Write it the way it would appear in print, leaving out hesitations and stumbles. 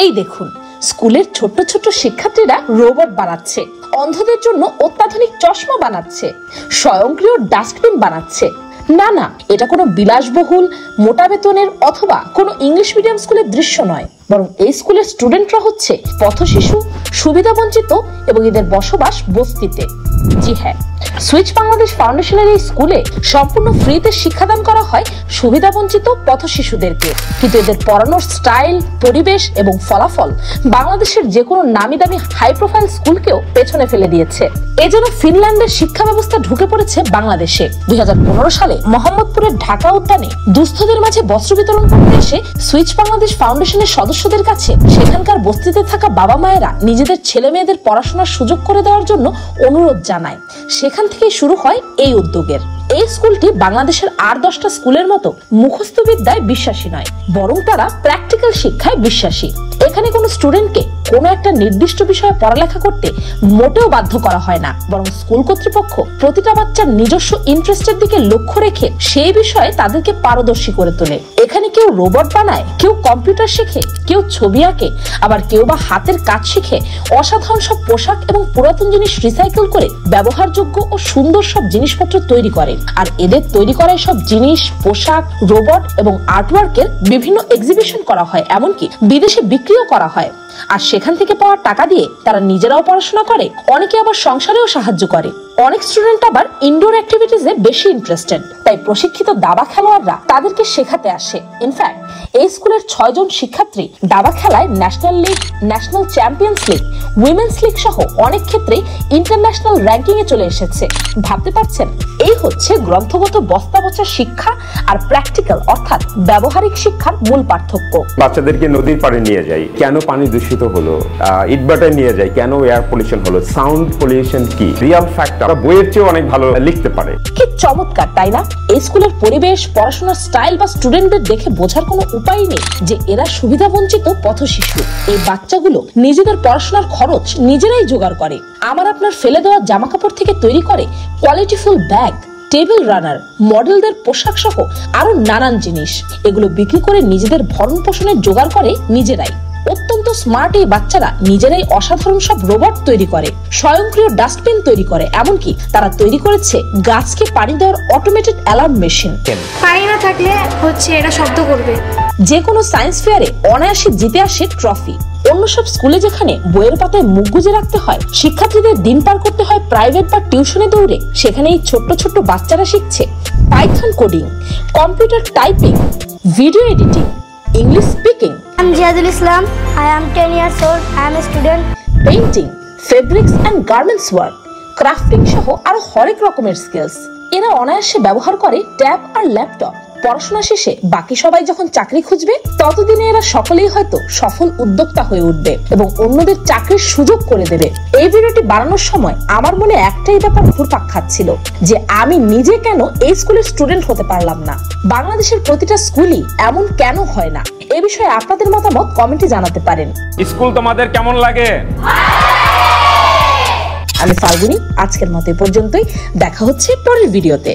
এই দেখুন, স্কুলের ছোট ছোট শিক্ষার্থীরা রোবট বানাচ্ছে, অন্ধদের জন্য অত্যাধুনিক চশমা বানাচ্ছে, স্বয়ংক্রিয় ডাস্টবিন বানাচ্ছে। না না, এটা কোনো বিলাসবহুল মোটা বেতনের অথবা কোনো ইংলিশ মিডিয়াম স্কুলের দৃশ্য নয়, বরং এই স্কুলের স্টুডেন্টরা হচ্ছে পথশিশু, সুবিধাবঞ্চিত এবং এদের বসবাস বস্তিতে। জি হ্যাঁ, সুইচ বাংলাদেশ ফাউন্ডেশনের এই স্কুলে সম্পূর্ণ ফ্রিতে শিক্ষাদান করা হয় সুবিধাবঞ্চিত পথশিশুদেরকে। কিন্তু এদের পড়ানোর স্টাইল, পরিবেশ এবং ফলাফল বাংলাদেশের যে কোনো নামি দামি হাই প্রোফাইল স্কুলকেও পেছনে ফেলে দিয়েছে। এজন্য ফিনল্যান্ডের শিক্ষা ব্যবস্থা ঢুকে পড়েছে বাংলাদেশে। 2015 সালে মোহাম্মদপুরের ঢাকা উদ্যানে দুস্থদের মাঝে বস্ত্র বিতরণ করতে এসে সুইচ বাংলাদেশ ফাউন্ডেশনের সদস্যদের কাছে সেখানকার বস্তিতে থাকা বাবা মায়েরা নিজেদের ছেলে মেয়েদের পড়াশোনার সুযোগ করে দেওয়ার জন্য অনুরোধ জানায়। সেখান থেকেই শুরু হয় এই উদ্যোগের। এই স্কুলটি বাংলাদেশের আর 10টা স্কুলের মতো মুখস্থ বিদ্যায় বিশ্বাসী নয়, বরং তারা প্র্যাকটিক্যাল শিক্ষায় বিশ্বাসী। এখানে কোনো স্টুডেন্টকে কোনো একটা নির্দিষ্ট বিষয়ে পড়ালেখা করতে মোটেও বাধ্য করা হয় না, বরং স্কুল কর্তৃপক্ষ প্রতিটা বাচ্চার নিজস্ব ইন্টারেস্টের দিকে লক্ষ্য রেখে সেই বিষয়ে তাদেরকে পারদর্শী করে তোলে। এখানে কেউ রোবট বানায়, কেউ কম্পিউটার শেখে, কেউ ছবি আঁকে, আবার কেউ বা হাতের কাজ শিখে অসাধারণ সব পোশাক এবং পুরাতন জিনিস রিসাইকেল করে ব্যবহারযোগ্য ও সুন্দর সব জিনিসপত্র তৈরি করে। আর এদের তৈরি করা সব জিনিস, পোশাক, রোবট এবং আর্টওয়ার্কের বিভিন্ন এক্সিবিশন করা হয়, এমনকি বিদেশে বিক্রিও করা হয়। আর সেখান থেকে পাওয়া টাকা দিয়ে তারা নিজেরাও পড়াশোনা করে, অনেকে আবার সংসারেও সাহায্য করে। অনেক স্টুডেন্ট আবার ইনডোর অ্যাক্টিভিটিসে বেশি ইন্টারেস্টেড, তাই প্রশিক্ষিত দাবা খেলোয়াড়রা তাদেরকে শেখাতে আসে। ইনফ্যাক্ট এই স্কুলের 6 জন শিক্ষার্থী দাবা খেলায় national league, national champions league, women's league সহ অনেক ক্ষেত্রে ইন্টারন্যাশনাল র্যাঙ্কিং এ চলে এসেছে। ভাবতে পারছেন, এই হচ্ছে গ্রন্থগত বস্তা পচা শিক্ষা আর প্র্যাকটিক্যাল অর্থাৎ ব্যবহারিক শিক্ষার মূল পার্থক্য। বাচ্চাদেরকে নদীর পাড়ে নিয়ে যাই, কেন পানি দূষিত হলো, ইটভাটায় নিয়ে যাই, কেন এয়ার পলিউশন হলো, সাউন্ড পলিউশন কি, রিয়াল ফ্যাক্ট বইয়ের চেয়ে অনেক ভালো লিখতে পারে। কি চমৎকার, তাই না? এই স্কুলের পরিবেশ, পড়াশোনার স্টাইল বা স্টুডেন্টদের দেখে বোঝার কোনো উপায় নেই যে এরা সুবিধাবঞ্চিত পথশিশু। এই বাচ্চাগুলো নিজেদের পড়াশোনার খরচ নিজেরাই জোগাড় করে। আমার আপনার ফেলে দেওয়া জামা কাপড় থেকে তৈরি করে কোয়ালিটিফুল ব্যাগ, টেবিল রানার, মডেলদের পোশাক সহ আরো নানান জিনিস। এগুলো বিক্রি করে নিজেদের ভরণ পোষণের জোগাড় করে নিজেরাই। অত্যন্ত স্মার্ট এই বাচ্চারা নিজেরাই অসাধারণ সব রোবট তৈরি করে, স্বয়ংক্রিয় ডাস্টবিন তৈরি করে, এমনকি তারা তৈরি করেছে গাছকে পানি দেওয়ার অটোমেটেড অ্যালার্ম মেশিন। পানি না থাকলে হচ্ছে এটা শব্দ করবে। যে কোনো সায়েন্স ফেয়ারে অনায়াসে জিতে আসে ট্রফি। অন্য সব স্কুলে যেখানে বইয়ের পাতায় মুখ গুজে রাখতে হয়, শিক্ষার্থীদের দিন পার করতে হয় প্রাইভেট বা টিউশনে দৌড়ে, সেখানে এই ছোট্ট ছোট্ট বাচ্চারা শিখছে Python coding, computer typing, video editing, English speaking. I'm Jihadul Islam. I am 10 years old. I am a student. Painting, fabrics and garments work, crafting সহ আরো হরেক রকমের স্কিলস এরা অনায়াসে ব্যবহার করে ট্যাব আর ল্যাপটপ। পড়াশোনা শেষে বাকি সবাই যখন চাকরি খুঁজবে, ততদিনে এরা সকলেই হয়তো সফল উদ্যোক্তা হয়ে উঠবে এবং অন্যদের চাকরির সুযোগ করে দেবে। এই ভিডিওটি বানানোর সময় আমার মনে একটাই ব্যাপার ঘুরপাক খাচ্ছিল যে আমি নিজে কেন এই স্কুলের স্টুডেন্ট হতে পারলাম না। বাংলাদেশের প্রতিটা স্কুলই এমন কেন হয় না? এ বিষয়ে আপনাদের মতামত কমেন্টে জানাতে পারেন। স্কুল তোমাদের কেমন লাগে? আমি ফাল্গুনি, আজকের মতো পর্যন্তই। দেখা হচ্ছে পরের ভিডিওতে।